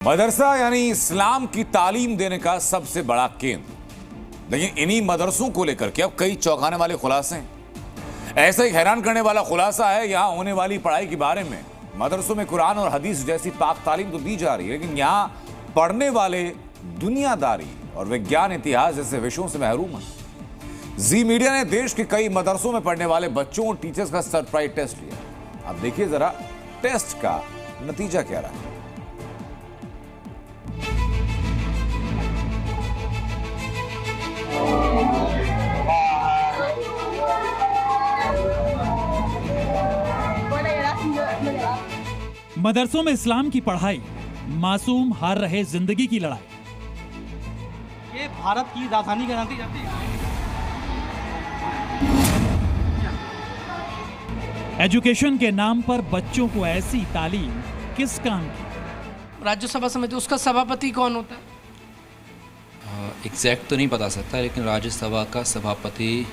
मदरसा यानी इस्लाम की तालीम देने का सबसे बड़ा केंद्र, लेकिन इन्हीं मदरसों को लेकर के अब कई चौंकाने वाले खुलासे हैं। ऐसा ही हैरान करने वाला खुलासा है यहां होने वाली पढ़ाई के बारे में। मदरसों में कुरान और हदीस जैसी पाक तालीम तो दी जा रही है, लेकिन यहां पढ़ने वाले दुनियादारी और विज्ञान इतिहास जैसे विषयों से महरूम है। जी मीडिया ने देश के कई मदरसों में पढ़ने वाले बच्चों और टीचर्स का सरप्राइज टेस्ट लिया। अब देखिए जरा टेस्ट का नतीजा क्या रहा है। मदरसों में इस्लाम की पढ़ाई, मासूम हार रहे जिंदगी की लड़ाई। ये भारत की राजधानी कहलाती जाती है। एजुकेशन के नाम पर बच्चों को ऐसी तालीम किस काम की? राज्यसभा समिति, उसका सभापति कौन होता है? एग्जैक्ट तो नहीं बता सकता, लेकिन राज्यसभा का सभापति।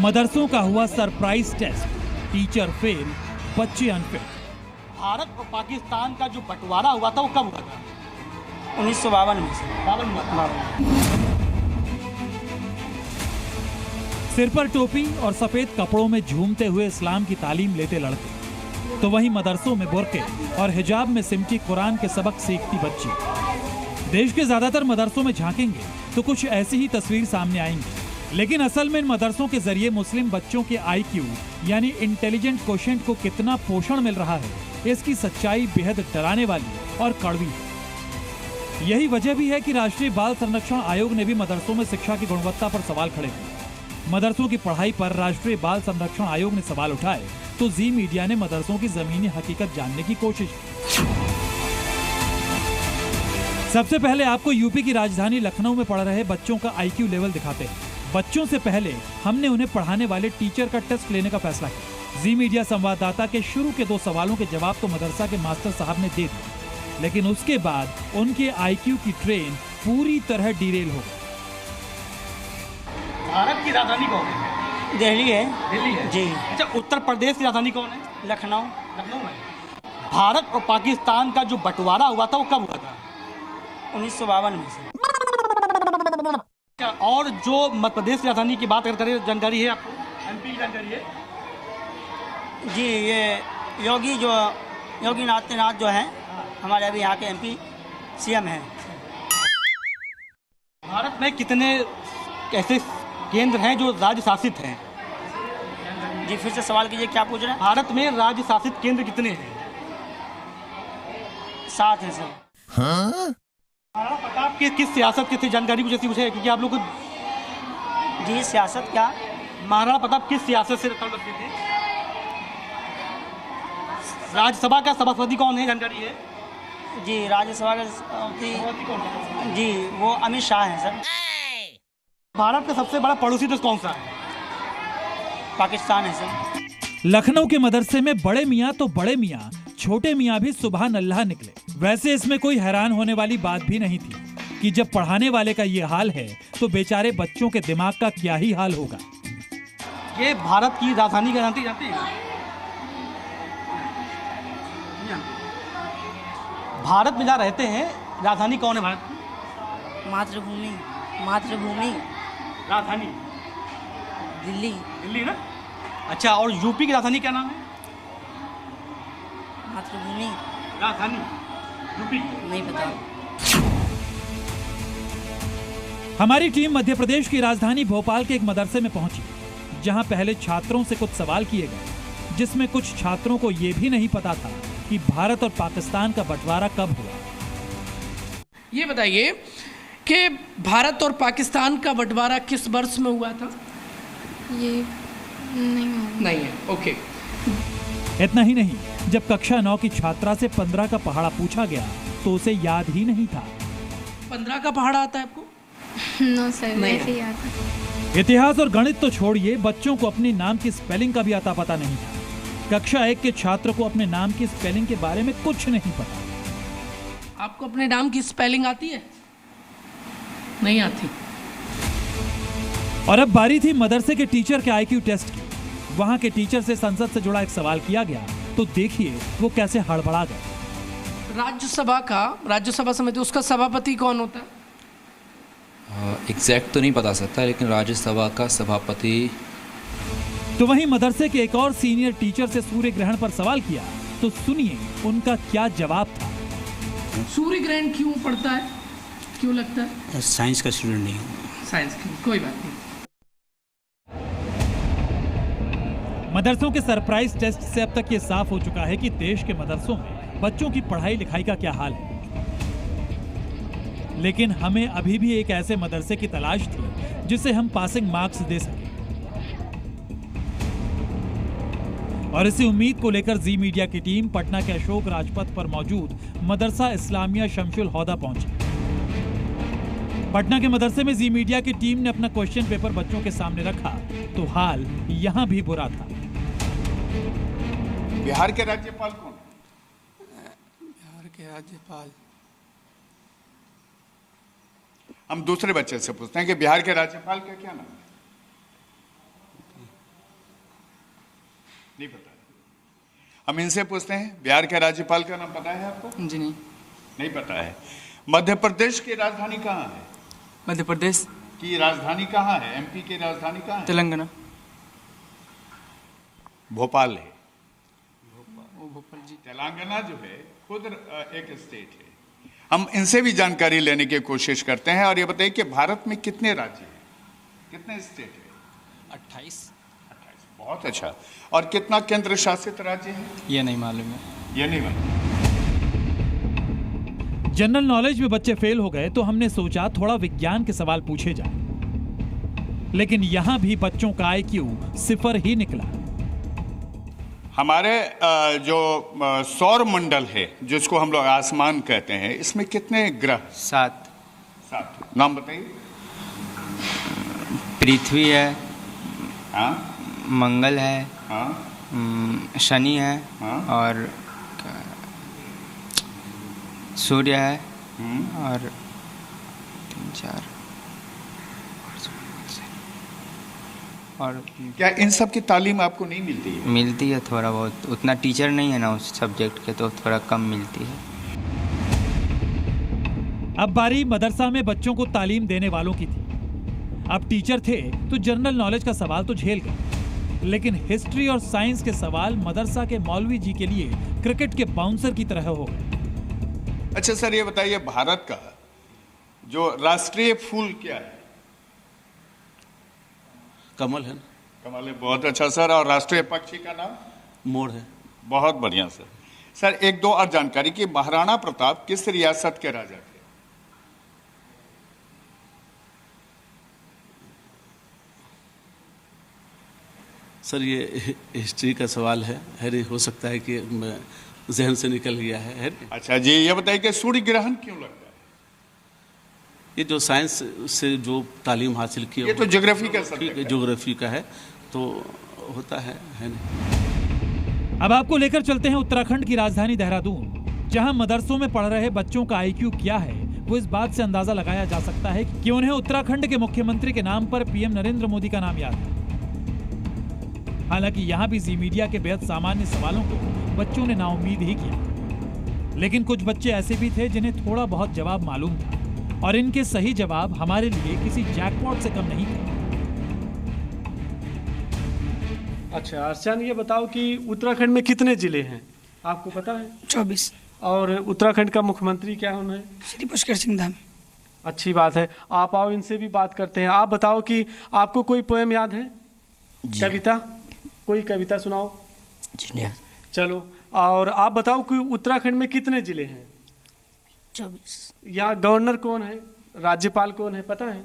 मदरसों का हुआ सरप्राइज टेस्ट, टीचर फेल, बच्चे अनफिट। भारत और पाकिस्तान का जो बंटवारा हुआ था वो कब हुआ था? 1952 में से। 52 सिर पर टोपी और सफेद कपड़ों में झूमते हुए इस्लाम की तालीम लेते लड़के, तो वहीं मदरसों में बुर्के और हिजाब में सिमटी कुरान के सबक सीखती बच्ची। देश के ज्यादातर मदरसों में झांकेंगे तो कुछ ऐसी ही तस्वीर सामने आएंगी, लेकिन असल में इन मदरसों के जरिए मुस्लिम बच्चों के IQ यानी इंटेलिजेंट कोशेंट को कितना पोषण मिल रहा है, इसकी सच्चाई बेहद डराने वाली और कड़वी है। यही वजह भी है कि राष्ट्रीय बाल संरक्षण आयोग ने भी मदरसों में शिक्षा की गुणवत्ता पर सवाल खड़े किए। मदरसों की पढ़ाई पर राष्ट्रीय बाल संरक्षण आयोग ने सवाल उठाए तो जी मीडिया ने मदरसों की जमीनी हकीकत जानने की कोशिश की। सबसे पहले आपको यूपी की राजधानी लखनऊ में पढ़ रहे बच्चों का IQ लेवल दिखाते हैं। बच्चों से पहले हमने उन्हें पढ़ाने वाले टीचर का टेस्ट लेने का फैसला किया। जी मीडिया संवाददाता के शुरू के 2 सवालों के जवाब तो मदरसा के मास्टर साहब ने दे दिए, लेकिन उसके बाद उनके IQ की ट्रेन पूरी तरह डिरेल हो गई। भारत की राजधानी कौन है? दिल्ली है। दिल्ली है जी। अच्छा, उत्तर प्रदेश की राजधानी कौन है? लखनऊ। लखनऊ है। भारत और पाकिस्तान का जो बंटवारा हुआ था वो कब हुआ था? 1952 में से। और जो मध्य प्रदेश की राजधानी की बात करें, जानकारी है आपको? MP की जानकारी है? जी, ये योगी नाथ जो है हमारे अभी यहाँ के MP CM हैं। भारत में कितने ऐसे केंद्र हैं जो राज्य शासित हैं? जी, फिर से सवाल कीजिए, क्या पूछ रहे हैं? भारत में राज्य शासित केंद्र कितने हैं? 7 हैं सर। महाराणा प्रताप की किस सियासत की थी जानकारी कुछ ऐसी पूछे, क्योंकि आप लोग को जी, सियासत क्या? महाराणा प्रताप किस सियासत से ताल्लुक थे? राज्यसभा का सभापति कौन है, जानकारी है? जी, राज्यसभा के सभापति कौन है? जी, वो अमित शाह हैं सर। भारत का सबसे बड़ा पड़ोसी देश कौन सा है? पाकिस्तान है सर। लखनऊ के मदरसे में बड़े मियाँ तो बड़े मियाँ, छोटे मियाँ भी सुबहान अल्लाह निकले। वैसे इसमें कोई हैरान होने वाली बात भी नहीं थी कि जब पढ़ाने वाले का ये हाल है तो बेचारे बच्चों के दिमाग का क्या ही हाल होगा। ये भारत की राजधानी कहलाती जाती है। भारत में जहाँ रहते हैं, राजधानी कौन है भारत की? मातृभूमि राजधानी दिल्ली। दिल्ली ना? अच्छा, और यूपी की राजधानी क्या नाम है? मातृभूमि राजधानी यूपी नहीं पता। हमारी टीम मध्य प्रदेश की राजधानी भोपाल के एक मदरसे में पहुंची, जहां पहले छात्रों से कुछ सवाल किए गए, जिसमें कुछ छात्रों को यह भी नहीं पता था कि भारत और पाकिस्तान का बंटवारा कब हुआ। ये बताइए कि भारत और पाकिस्तान का बंटवारा किस वर्ष में हुआ था? ये नहीं है। ओके। इतना ही नहीं, जब कक्षा 9 की छात्रा से 15 का पहाड़ा पूछा गया तो उसे याद ही नहीं था। 15 का पहाड़ा आता है आपको? नो सर, वैसे याद है। इतिहास और गणित तो छोड़िए, बच्चों को अपने नाम की स्पेलिंग का भी आता पता नहीं था। कक्षा 1 के छात्र को अपने नाम की स्पेलिंग के बारे में कुछ नहीं पता। आपको अपने नाम की स्पेलिंग आती है? नहीं आती। और अब बारी थी मदरसे के टीचर के IQ टेस्ट की। वहां के टीचर से संसद से जुड़ा एक सवाल किया गया तो देखिए वो कैसे हड़बड़ा गए। राज्यसभा समिति उसका सभापति कौन होता है? एग्जैक्ट तो नहीं बता सकता, लेकिन राज्यसभा का सभापति। तो वहीं मदरसे के एक और सीनियर टीचर से सूर्य ग्रहण पर सवाल किया, तो सुनिए उनका क्या जवाब था। सूर्य ग्रहण क्यों पड़ता है, क्यों लगता है? साइंस का स्टूडेंट नहीं हूँ। साइंस की कोई बात नहीं। मदरसों के सरप्राइज टेस्ट से अब तक ये साफ हो चुका है कि देश के मदरसों में बच्चों की पढ़ाई लिखाई का क्या हाल है। लेकिन हमें अभी भी एक ऐसे मदरसे की तलाश थी जिसे हम पासिंग मार्क्स दे सकें। और इसी उम्मीद को लेकर जी मीडिया की टीम पटना के अशोक राजपथ पर मौजूद मदरसा इस्लामिया शमशुल हौदा पहुंची। पटना के मदरसे में जी मीडिया की टीम ने अपना क्वेश्चन पेपर बच्चों के सामने रखा तो हाल यहां भी बुरा था। बिहार के राज्यपाल कौन? बिहार के राज्यपाल, हम दूसरे बच्चे से पूछते हैं कि बिहार के राज्यपाल का क्या नाम है? नहीं पता। हम इनसे पूछते हैं, बिहार के राज्यपाल का नाम पता है आपको? जी नहीं पता है। मध्य प्रदेश की राजधानी कहाँ है? मध्य प्रदेश की राजधानी कहाँ है? एमपी की राजधानी कहाँ है? तेलंगाना। भोपाल है। भोपाल जी। तेलंगाना जो है खुद एक स्टेट है। हम इनसे भी जानकारी लेने की कोशिश करते हैं और ये बताइए कि भारत में कितने राज्य हैं, कितने स्टेट है? 28। बहुत अच्छा। और कितना केंद्र शासित राज्य है? ये नहीं मालूम है। ये नहीं मालूम। जनरल नॉलेज में बच्चे फेल हो गए तो हमने सोचा थोड़ा विज्ञान के सवाल पूछे जाए, लेकिन यहां भी बच्चों का IQ 0 ही निकला। हमारे जो सौर मंडल है जिसको हम लोग आसमान कहते हैं, इसमें कितने ग्रह? 7। नाम बताइए। पृथ्वी है, हाँ, मंगल है, हाँ, शनि है, हाँ, और सूर्य है, और 3-4 और क्या इन सब की तालीम आपको नहीं मिलती है? मिलती है थोड़ा बहुत, उतना टीचर नहीं है ना उस सब्जेक्ट के, तो थोड़ा कम मिलती है। अब बारी मदरसा में बच्चों को तालीम देने वालों की थी। अब टीचर थे तो जनरल नॉलेज का सवाल तो झेल गए, लेकिन हिस्ट्री और साइंस के सवाल मदरसा के मौलवी जी के लिए क्रिकेट के बाउंसर की तरह हो गए। अच्छा सर, ये बताइए भारत का जो राष्ट्रीय फूल क्या है? कमल है। कमल है, बहुत अच्छा सर। और राष्ट्रीय पक्षी का नाम? मोर है। बहुत बढ़िया सर। सर एक दो और जानकारी कि महाराणा प्रताप किस रियासत के राजा थे? सर ये हिस्ट्री का सवाल है, हो सकता है कि जहन से निकल गया है। अच्छा जी, ये बताइए कि सूर्य ग्रहण क्यों लगता है? ये जो साइंस से जो तालीम हासिल की, ये तो ज्योग्राफी का सब्जेक्ट है। ज्योग्राफी का है तो होता है नहीं। अब आपको लेकर चलते हैं उत्तराखंड की राजधानी देहरादून, जहां मदरसों में पढ़ रहे बच्चों का IQ क्या है वो इस बात से अंदाजा लगाया जा सकता है कि उन्हें उत्तराखंड के मुख्यमंत्री के नाम पर PM नरेंद्र मोदी का नाम याद है। हालांकि यहां भी जी मीडिया के बेहद सामान्य सवालों को बच्चों ने नाउम्मीद ही किया, लेकिन कुछ बच्चे ऐसे भी थे जिन्हें थोड़ा बहुत जवाब मालूम था और इनके सही जवाब हमारे लिए किसी जैकपॉट से कम नहीं थे। अच्छा अर्चन, ये बताओ कि उत्तराखंड में कितने जिले हैं, आपको पता है? 24। और उत्तराखंड का मुख्यमंत्री क्या होना है? श्री पुष्कर सिंह धामी। अच्छी बात है, आप आओ इनसे भी बात करते हैं। आप बताओ कि आपको कोई पोएम याद है? कविता, कोई कविता सुनाओ। जी चलो, और आप बताओ कि उत्तराखंड में कितने जिले हैं? 24। यहाँ गवर्नर कौन है, राज्यपाल कौन है, पता है?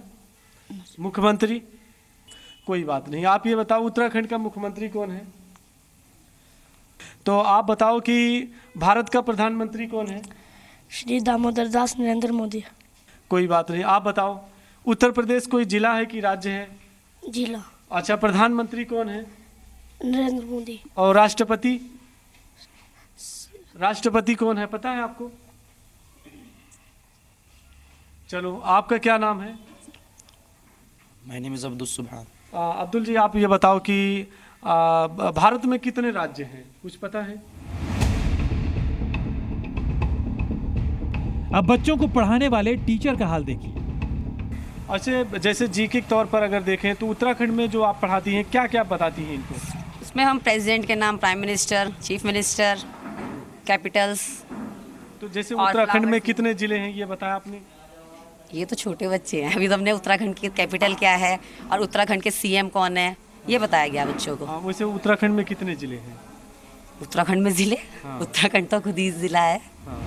मुख्यमंत्री? कोई बात नहीं। आप ये बताओ उत्तराखंड का मुख्यमंत्री कौन है? तो आप बताओ कि भारत का प्रधानमंत्री कौन है? श्री दामोदर दास नरेंद्र मोदी। कोई बात नहीं। आप बताओ उत्तर प्रदेश कोई जिला है कि राज्य है? जिला। अच्छा, प्रधानमंत्री कौन है? नरेंद्र मोदी। और राष्ट्रपति? राष्ट्रपति कौन है, पता है आपको? चलो, आपका क्या नाम है? माय नेम इज अब्दुल सुभान। अब्दुल जी, आप ये बताओ कि भारत में कितने राज्य हैं, कुछ पता है? अब बच्चों को पढ़ाने वाले टीचर का हाल देखिए। अच्छा, जैसे जीके के तौर पर अगर देखें तो उत्तराखंड में जो आप पढ़ाती हैं क्या क्या बताती हैं इनको? इसमें हम प्रेसिडेंट के नाम, prime minister, chief minister, Capitals. तो जैसे उत्तराखंड में कितने जिले हैं ये बताया आपने? ये तो छोटे बच्चे हैं, अभी तो हमने उत्तराखंड की कैपिटल क्या है और उत्तराखंड के सीएम कौन है ये बताया गया बच्चों को। हाँ, वैसे उत्तराखंड में कितने जिले हैं? उत्तराखंड में जिले? हाँ। उत्तराखंड तो खुद ही जिला है। हाँ।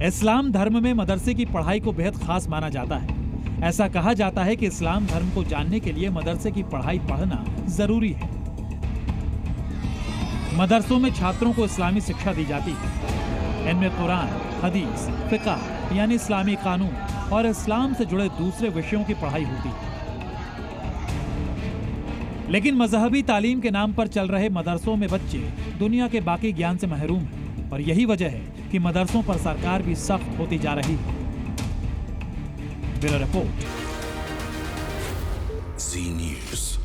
इस्लाम धर्म में मदरसे की पढ़ाई को बेहद खास माना जाता है। ऐसा कहा जाता है कि इस्लाम धर्म को जानने के लिए मदरसे की पढ़ाई पढ़ना जरूरी है। मदरसों में छात्रों को इस्लामी शिक्षा दी जाती है। इनमें कुरान, हदीस, फिक़ह यानी इस्लामी कानून और इस्लाम से जुड़े दूसरे विषयों की पढ़ाई होती है। लेकिन मजहबी तालीम के नाम पर चल रहे मदरसों में बच्चे दुनिया के बाकी ज्ञान से महरूम हैं और यही वजह है कि मदरसों पर सरकार भी सख्त होती जा रही है। ब्यूरो रिपोर्ट, जी न्यूज़।